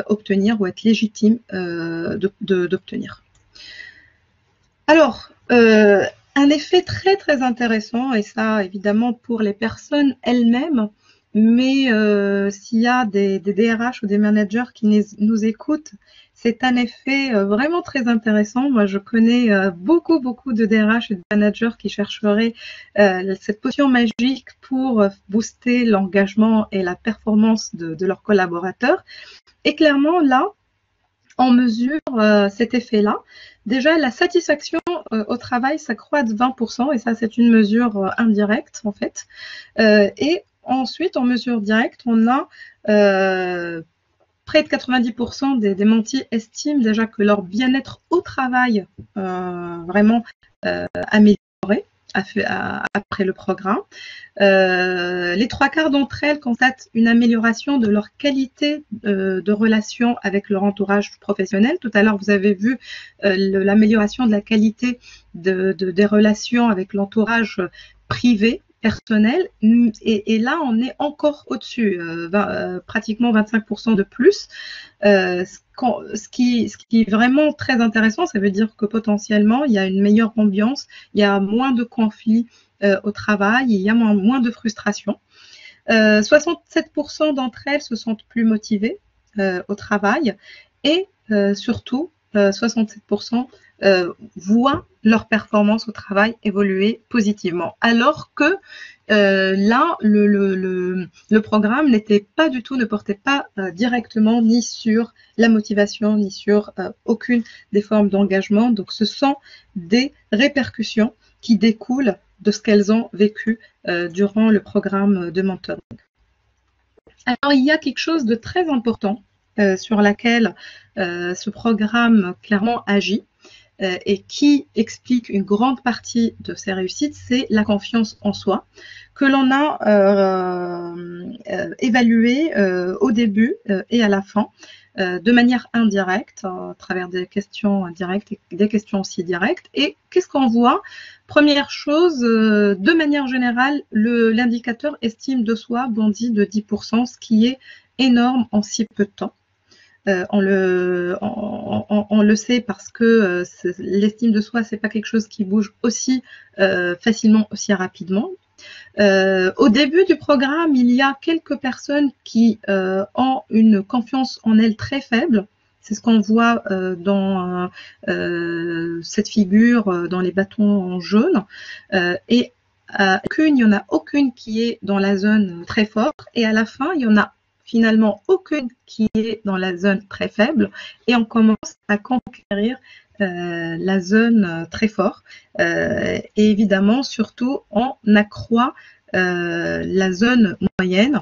obtenir ou être légitime d'obtenir. Alors, un effet très très intéressant, et ça évidemment pour les personnes elles-mêmes, mais s'il y a des DRH ou des managers qui nous écoutent, c'est un effet vraiment très intéressant. Moi, je connais beaucoup de DRH et de managers qui chercheraient cette potion magique pour booster l'engagement et la performance de leurs collaborateurs. Et clairement, là, on mesure cet effet-là. Déjà, la satisfaction au travail s'accroît de 20%, et ça, c'est une mesure indirecte, en fait. Et ensuite, en mesure directe, on a près de 90% des mentis estiment déjà que leur bien-être au travail vraiment amélioré après le programme. Les 3/4 d'entre elles constatent une amélioration de leur qualité de relation avec leur entourage professionnel. Tout à l'heure, vous avez vu l'amélioration de la qualité des relations avec l'entourage privé, personnel, et là on est encore au-dessus, pratiquement 25% de plus. Ce qui est vraiment très intéressant, ça veut dire que potentiellement il y a une meilleure ambiance, il y a moins de conflits au travail, il y a moins de frustration. 67% d'entre elles se sentent plus motivées au travail, et surtout 67% voient leur performance au travail évoluer positivement. Alors que là, le programme ne portait pas directement ni sur la motivation, ni sur aucune des formes d'engagement. Donc, ce sont des répercussions qui découlent de ce qu'elles ont vécu durant le programme de mentoring. Alors, il y a quelque chose de très important sur laquelle ce programme clairement agit et qui explique une grande partie de ces réussites, c'est la confiance en soi, que l'on a évaluée au début et à la fin, de manière indirecte, à travers des questions indirectes et des questions aussi directes. Et qu'est-ce qu'on voit? Première chose, de manière générale, l'indicateur estime de soi bondit de 10%, ce qui est énorme en si peu de temps. On le sait parce que l'estime de soi, c'est pas quelque chose qui bouge aussi facilement, aussi rapidement. Au début du programme, il y a quelques personnes qui ont une confiance en elles très faible. C'est ce qu'on voit dans cette figure, dans les bâtons en jaune. Et il n'y en a aucune qui est dans la zone très forte. Et à la fin, il y en a finalement aucune qui est dans la zone très faible, et on commence à conquérir la zone très fort. Et évidemment, surtout, on accroît la zone moyenne.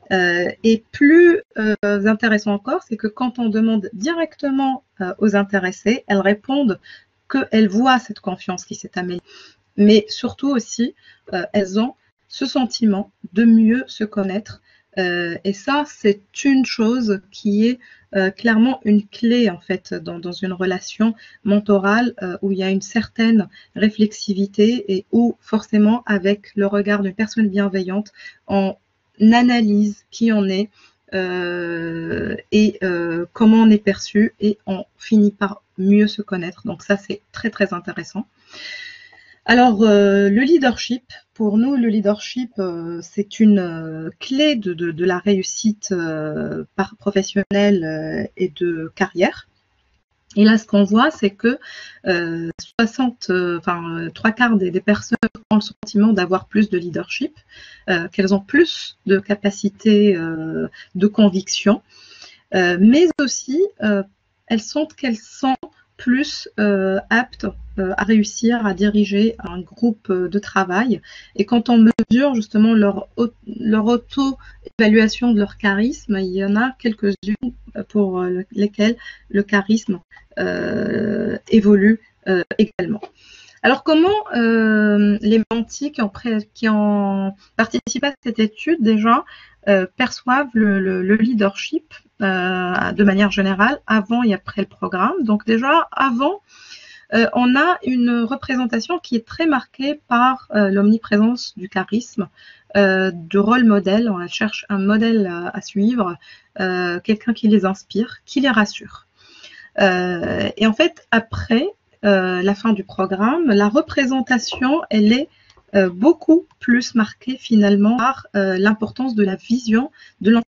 Et plus intéressant encore, c'est que quand on demande directement aux intéressés, elles répondent qu'elles voient cette confiance qui s'est améliorée. Mais surtout aussi, elles ont ce sentiment de mieux se connaître. Et ça, c'est une chose qui est clairement une clé en fait dans une relation mentorale où il y a une certaine réflexivité et où forcément avec le regard d'une personne bienveillante, on analyse qui on est et comment on est perçu, et on finit par mieux se connaître. Donc ça, c'est très très intéressant. Alors, le leadership, pour nous, le leadership, c'est une clé de la réussite professionnelle et de carrière. Et là, ce qu'on voit, c'est que 3/4 des personnes ont le sentiment d'avoir plus de leadership, qu'elles ont plus de capacité de conviction, mais aussi elles sentent qu'elles sont plus aptes à réussir à diriger un groupe de travail. Et quand on mesure justement leur auto-évaluation de leur charisme, il y en a quelques-unes pour lesquelles le charisme évolue également. Alors comment les mentis qui ont participé à cette étude déjà perçoivent le leadership de manière générale avant et après le programme? Donc déjà avant, on a une représentation qui est très marquée par l'omniprésence du charisme, de rôle modèle. On cherche un modèle à suivre, quelqu'un qui les inspire, qui les rassure. Et en fait, après la fin du programme, la représentation, elle est beaucoup plus marquée finalement par l'importance de la vision, de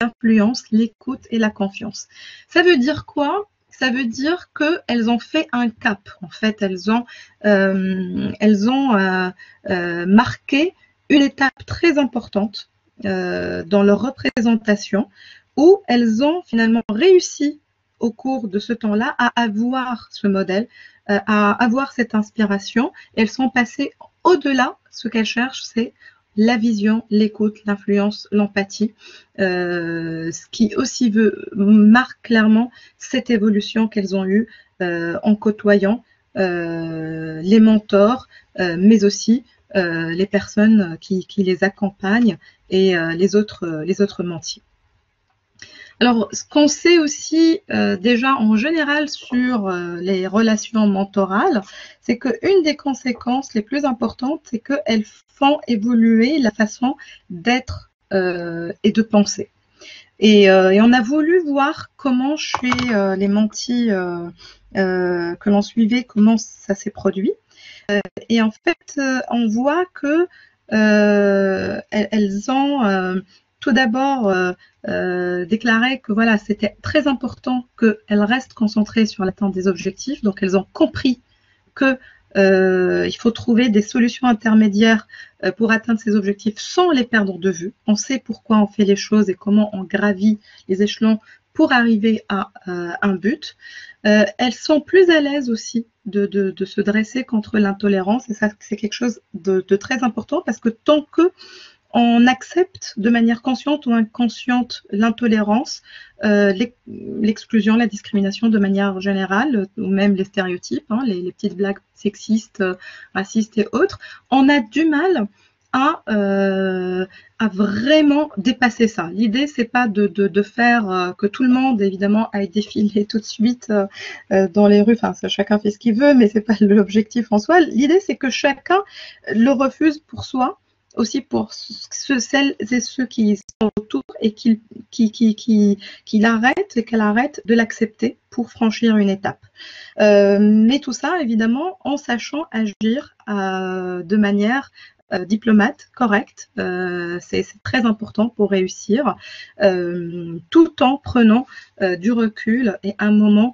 l'influence, l'écoute et la confiance. Ça veut dire quoi? Ça veut dire qu'elles ont fait un cap. En fait, elles ont marqué une étape très importante dans leur représentation, où elles ont finalement réussi au cours de ce temps-là à avoir ce modèle, à avoir cette inspiration. Elles sont passées au-delà. Ce qu'elles cherchent, c'est la vision, l'écoute, l'influence, l'empathie, ce qui aussi marque clairement cette évolution qu'elles ont eue en côtoyant les mentors, mais aussi les personnes qui les accompagnent et les autres mentis. Alors, ce qu'on sait aussi déjà en général sur les relations mentorales, c'est qu'une des conséquences les plus importantes, c'est qu'elles font évoluer la façon d'être et de penser. Et on a voulu voir comment chez les mentis que l'on suivait, comment ça s'est produit. Et en fait, on voit que elles ont tout d'abord déclaré que voilà, c'était très important qu'elles restent concentrées sur l'atteinte des objectifs. Donc, elles ont compris que il faut trouver des solutions intermédiaires pour atteindre ces objectifs sans les perdre de vue. On sait pourquoi on fait les choses et comment on gravit les échelons pour arriver à un but. Elles sont plus à l'aise aussi de se dresser contre l'intolérance, et ça, c'est quelque chose de très important, parce que tant que on accepte de manière consciente ou inconsciente l'intolérance, l'exclusion, la discrimination de manière générale, ou même les stéréotypes, hein, les petites blagues sexistes, racistes et autres, on a du mal à vraiment dépasser ça. L'idée, c'est pas de faire que tout le monde, évidemment, aille défiler tout de suite dans les rues. Enfin, chacun fait ce qu'il veut, mais c'est pas l'objectif en soi. L'idée, c'est que chacun le refuse pour soi, aussi pour celles et ceux qui sont autour, et qu'il arrête et qu'elle arrête de l'accepter pour franchir une étape. Mais tout ça, évidemment, en sachant agir de manière diplomate, correcte. C'est très important pour réussir, tout en prenant du recul et un moment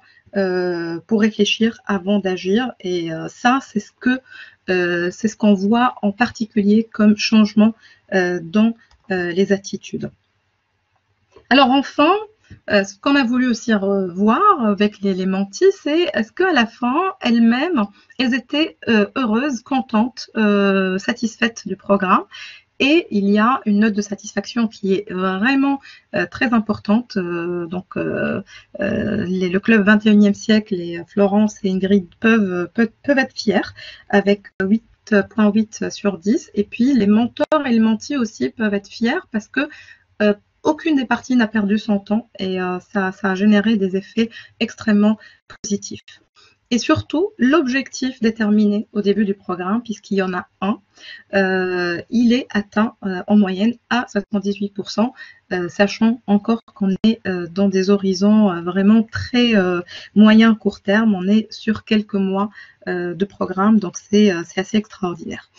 pour réfléchir avant d'agir. Et ça, c'est ce qu'on voit en particulier comme changement dans les attitudes. Alors enfin, ce qu'on a voulu aussi revoir avec les mentis, c'est est-ce qu'à la fin, elles-mêmes, elles étaient heureuses, contentes, satisfaites du programme. Et il y a une note de satisfaction qui est vraiment très importante. Donc, le club 21e siècle et Florence et Ingrid peuvent être fiers avec 8,8 sur 10. Et puis, les mentors et les mentis aussi peuvent être fiers parce que aucune des parties n'a perdu son temps et ça a généré des effets extrêmement positifs. Et surtout, l'objectif déterminé au début du programme, puisqu'il y en a un, il est atteint en moyenne à 78%, sachant encore qu'on est dans des horizons vraiment très moyen court terme. On est sur quelques mois de programme, donc c'est assez extraordinaire.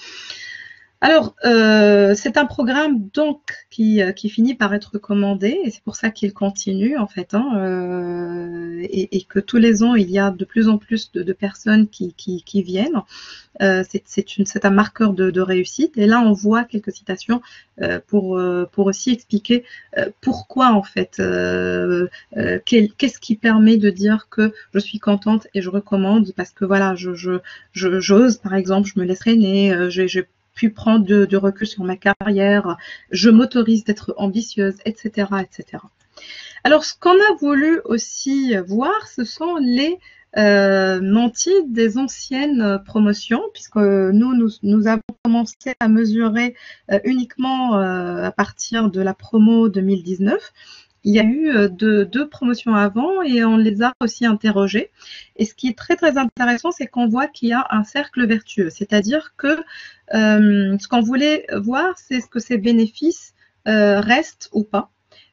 Alors, c'est un programme donc qui finit par être recommandé, et c'est pour ça qu'il continue en fait, hein, et que tous les ans il y a de plus en plus de personnes qui viennent. C'est un marqueur de réussite, et là on voit quelques citations pour aussi expliquer pourquoi en fait, qu'est-ce qui permet de dire que je suis contente et je recommande, parce que voilà, j'ose par exemple, je me laisse traîner, j'ai pu prendre du recul sur ma carrière, je m'autorise d'être ambitieuse, etc., etc. Alors, ce qu'on a voulu aussi voir, ce sont les mentis des anciennes promotions, puisque nous avons commencé à mesurer uniquement à partir de la promo 2019. Il y a eu deux promotions avant et on les a aussi interrogées. Et ce qui est très très intéressant, c'est qu'on voit qu'il y a un cercle vertueux. C'est-à-dire que ce qu'on voulait voir, c'est ce que ces bénéfices restent ou pas.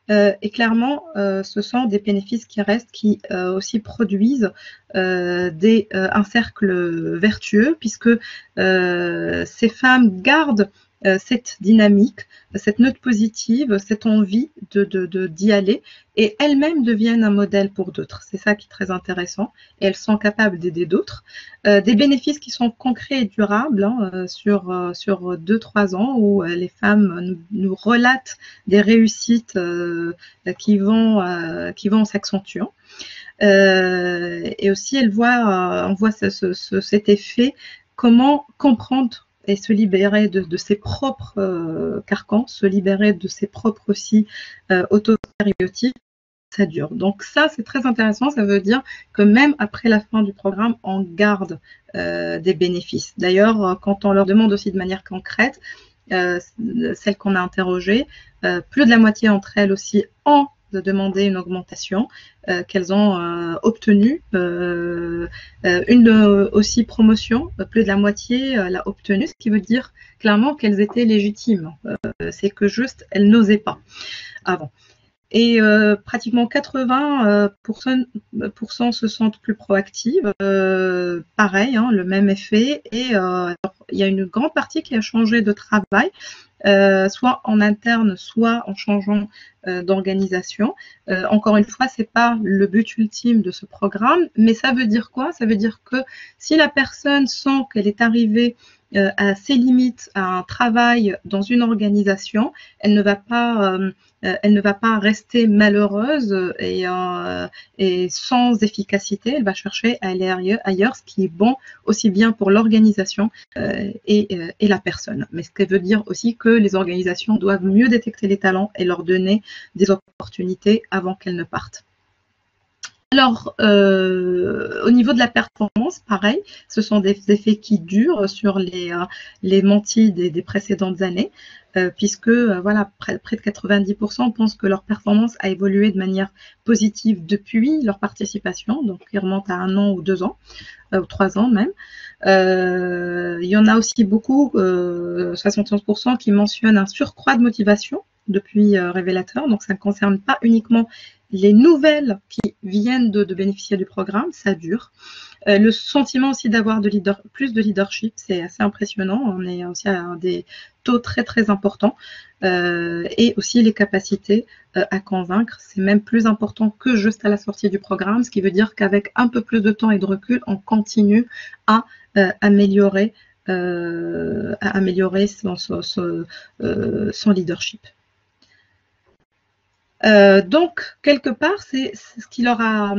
Et clairement, ce sont des bénéfices qui restent, qui aussi produisent un cercle vertueux, puisque ces femmes gardent cette dynamique, cette note positive, cette envie d'y aller, et elles-mêmes deviennent un modèle pour d'autres. C'est ça qui est très intéressant, et elles sont capables d'aider d'autres. Des bénéfices qui sont concrets et durables, hein, sur 2-3 ans, où les femmes nous relatent des réussites qui vont s'accentuant. Et aussi, on voit cet effet, comment comprendre et se libérer de ses propres carcans, se libérer de ses propres aussi autostéréotypes, ça dure. Donc ça, c'est très intéressant, ça veut dire que même après la fin du programme, on garde des bénéfices. D'ailleurs, quand on leur demande aussi de manière concrète, celles qu'on a interrogées, plus de la moitié d'entre elles aussi ont de demander une augmentation qu'elles ont obtenue. Une aussi promotion, plus de la moitié l'a obtenue, ce qui veut dire clairement qu'elles étaient légitimes. C'est que juste, elles n'osaient pas avant. Et pratiquement 80% se sentent plus proactives. Pareil, hein, le même effet. Et il y a une grande partie qui a changé de travail, soit en interne, soit en changeant d'organisation. Encore une fois, c'est pas le but ultime de ce programme, mais ça veut dire quoi? Ça veut dire que si la personne sent qu'elle est arrivée à ses limites, à un travail dans une organisation, elle ne va pas rester malheureuse et sans efficacité. Elle va chercher à aller ailleurs, ce qui est bon aussi bien pour l'organisation et la personne. Mais ce qui veut dire aussi que les organisations doivent mieux détecter les talents et leur donner des opportunités avant qu'elles ne partent. Alors, au niveau de la performance, pareil, ce sont des effets qui durent sur les mentis des précédentes années, puisque voilà, près de 90% pensent que leur performance a évolué de manière positive depuis leur participation, donc ils remontent à 1 an ou 2 ans, ou 3 ans même. Il y en a aussi beaucoup, 71%, qui mentionnent un surcroît de motivation depuis Révélateur, donc ça ne concerne pas uniquement les nouvelles qui viennent de bénéficier du programme, ça dure. Le sentiment aussi d'avoir plus de leadership, c'est assez impressionnant. On est aussi à des taux très très importants. Et aussi les capacités à convaincre, c'est même plus important que juste à la sortie du programme, ce qui veut dire qu'avec un peu plus de temps et de recul, on continue à améliorer son leadership. Donc, quelque part, c'est ce qui leur a,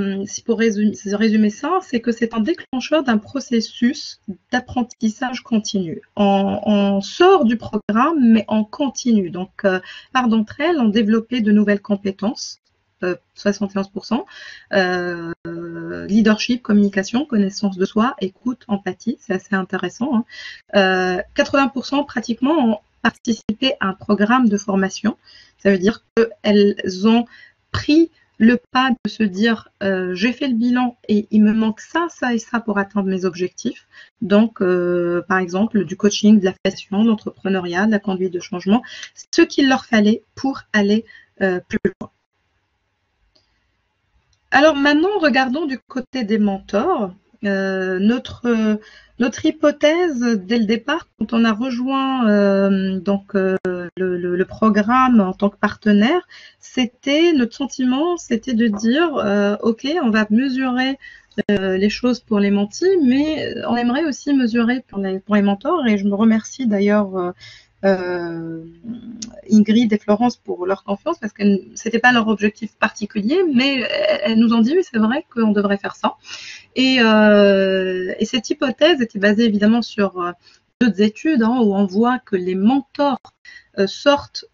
pour résumer ça, c'est que c'est un déclencheur d'un processus d'apprentissage continu. On sort du programme, mais on continue. Donc, part d'entre elles ont développé de nouvelles compétences, 71%, leadership, communication, connaissance de soi, écoute, empathie, c'est assez intéressant, hein. 80% pratiquement ont participé à un programme de formation. Ça veut dire qu'elles ont pris le pas de se dire j'ai fait le bilan et il me manque ça, ça et ça pour atteindre mes objectifs. Donc, par exemple, du coaching, de la formation, de l'entrepreneuriat, de la conduite de changement, ce qu'il leur fallait pour aller plus loin. Alors maintenant, regardons du côté des mentors. Notre hypothèse dès le départ, quand on a rejoint le programme en tant que partenaire, notre sentiment, c'était de dire ok, on va mesurer les choses pour les mentis, mais on aimerait aussi mesurer pour les mentors. Et je me remercie d'ailleurs Ingrid et Florence pour leur confiance, parce que c'était pas leur objectif particulier, mais elles nous ont dit oui, c'est vrai qu'on devrait faire ça. Et cette hypothèse était basée évidemment sur d'autres études, hein, où on voit que les mentors sortent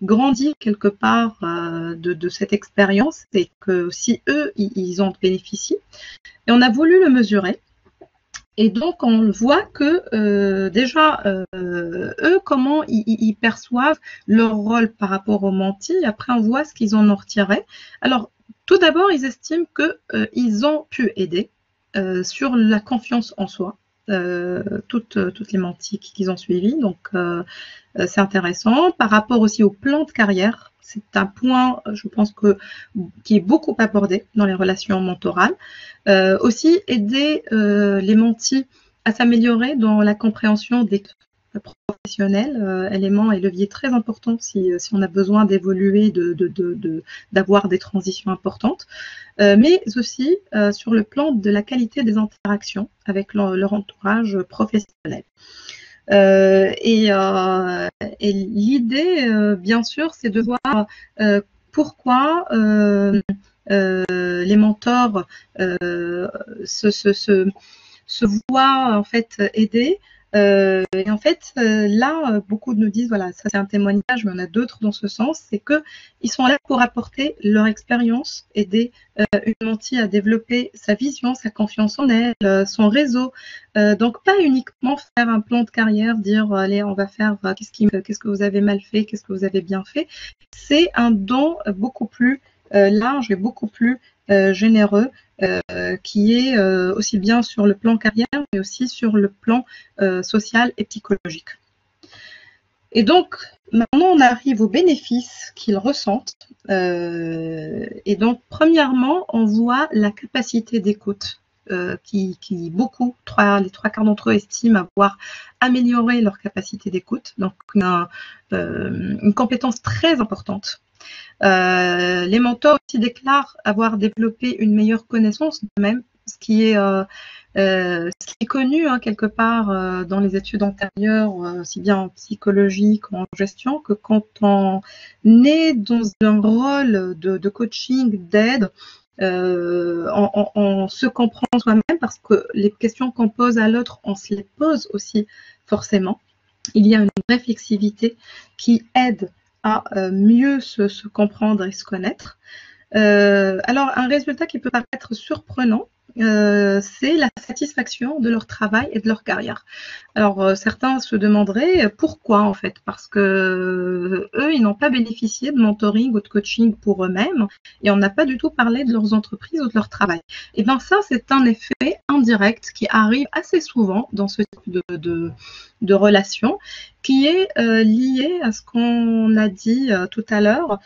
grandis quelque part de cette expérience, et que aussi eux, ils en bénéficient. Et on a voulu le mesurer. Et donc, on voit que déjà, eux, comment ils perçoivent leur rôle par rapport aux mentis. Après, on voit ce qu'ils en ont retiré. Alors, tout d'abord, ils estiment qu'ils ont pu aider sur la confiance en soi. toutes les menties qu'ils ont suivies. Donc, c'est intéressant. Par rapport aussi au plan de carrière, c'est un point, je pense, qui est beaucoup abordé dans les relations mentorales. Aussi, aider les mentis à s'améliorer dans la compréhension des professionnels, élément et levier très important si on a besoin d'évoluer, d'avoir des transitions importantes, mais aussi sur le plan de la qualité des interactions avec leur entourage professionnel. Et l'idée, bien sûr, c'est de voir pourquoi les mentors se voient en fait aider. Et en fait, là, beaucoup nous disent, voilà, ça c'est un témoignage, mais on a d'autres dans ce sens, c'est qu'ils sont là pour apporter leur expérience, aider une mentie à développer sa vision, sa confiance en elle, son réseau. Donc, pas uniquement faire un plan de carrière, dire, allez, on va faire, qu'est-ce que vous avez mal fait, qu'est-ce que vous avez bien fait. C'est un don beaucoup plus large et beaucoup plus généreux, qui est aussi bien sur le plan carrière, mais aussi sur le plan social et psychologique. Et donc, maintenant, on arrive aux bénéfices qu'ils ressentent. Et donc, premièrement, on voit la capacité d'écoute qui les 3/4 d'entre eux estiment avoir amélioré leur capacité d'écoute. Donc, une compétence très importante. Les mentors aussi déclarent avoir développé une meilleure connaissance d'eux-mêmes, ce qui est connu quelque part dans les études antérieures, aussi bien en psychologie qu'en gestion, que quand on est dans un rôle de coaching, d'aide, on se comprend soi-même parce que les questions qu'on pose à l'autre, on se les pose aussi forcément. Il y a une réflexivité qui aide à mieux se comprendre et se connaître. Alors, un résultat qui peut paraître surprenant, c'est la satisfaction de leur travail et de leur carrière. Alors, certains se demanderaient pourquoi, en fait, parce que eux, ils n'ont pas bénéficié de mentoring ou de coaching pour eux-mêmes, et on n'a pas du tout parlé de leurs entreprises ou de leur travail. Et bien ça, c'est un effet indirect qui arrive assez souvent dans ce type de relation, qui est lié à ce qu'on a dit tout à l'heure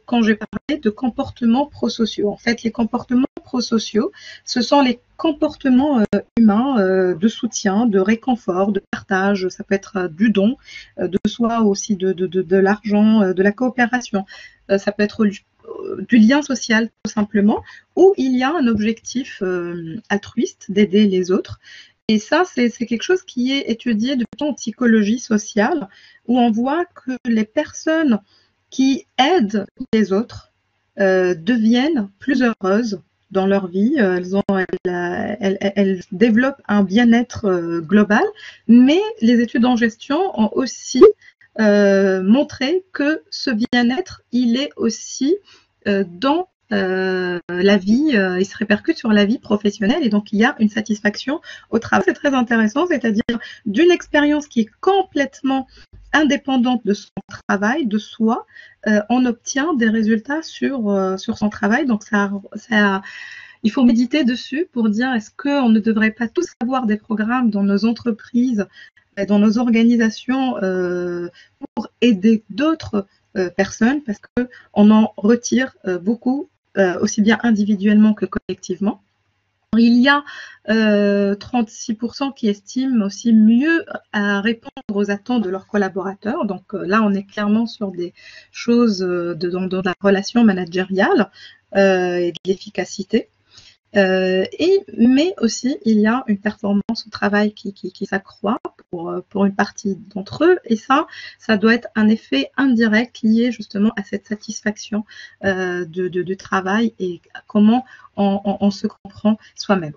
quand j'ai parlé de comportements prosociaux. En fait, les comportements prosociaux, ce sont les comportements humains de soutien, de réconfort, de partage. Ça peut être du don de soi, aussi de l'argent, de la coopération. Ça peut être du lien social, tout simplement, où il y a un objectif altruiste d'aider les autres. Et ça, c'est quelque chose qui est étudié depuis en psychologie sociale, où on voit que les personnes qui aident les autres deviennent plus heureuses dans leur vie. Elles développent un bien-être global, mais les études en gestion ont aussi montré que ce bien-être, il est aussi dans la vie, il se répercute sur la vie professionnelle, et donc il y a une satisfaction au travail. C'est très intéressant, c'est-à-dire d'une expérience qui est complètement indépendante de son travail, de soi, on obtient des résultats sur son travail. Donc il faut méditer dessus pour dire, est-ce qu'on ne devrait pas tous avoir des programmes dans nos entreprises, dans nos organisations pour aider d'autres personnes, parce qu'on en retire beaucoup, aussi bien individuellement que collectivement. Il y a 36% qui estiment aussi mieux à répondre aux attentes de leurs collaborateurs. Donc là, on est clairement sur des choses dans la relation managériale et de l'efficacité. Mais aussi, il y a une performance au travail qui s'accroît pour une partie d'entre eux, et ça doit être un effet indirect lié justement à cette satisfaction du travail et comment on se comprend soi-même.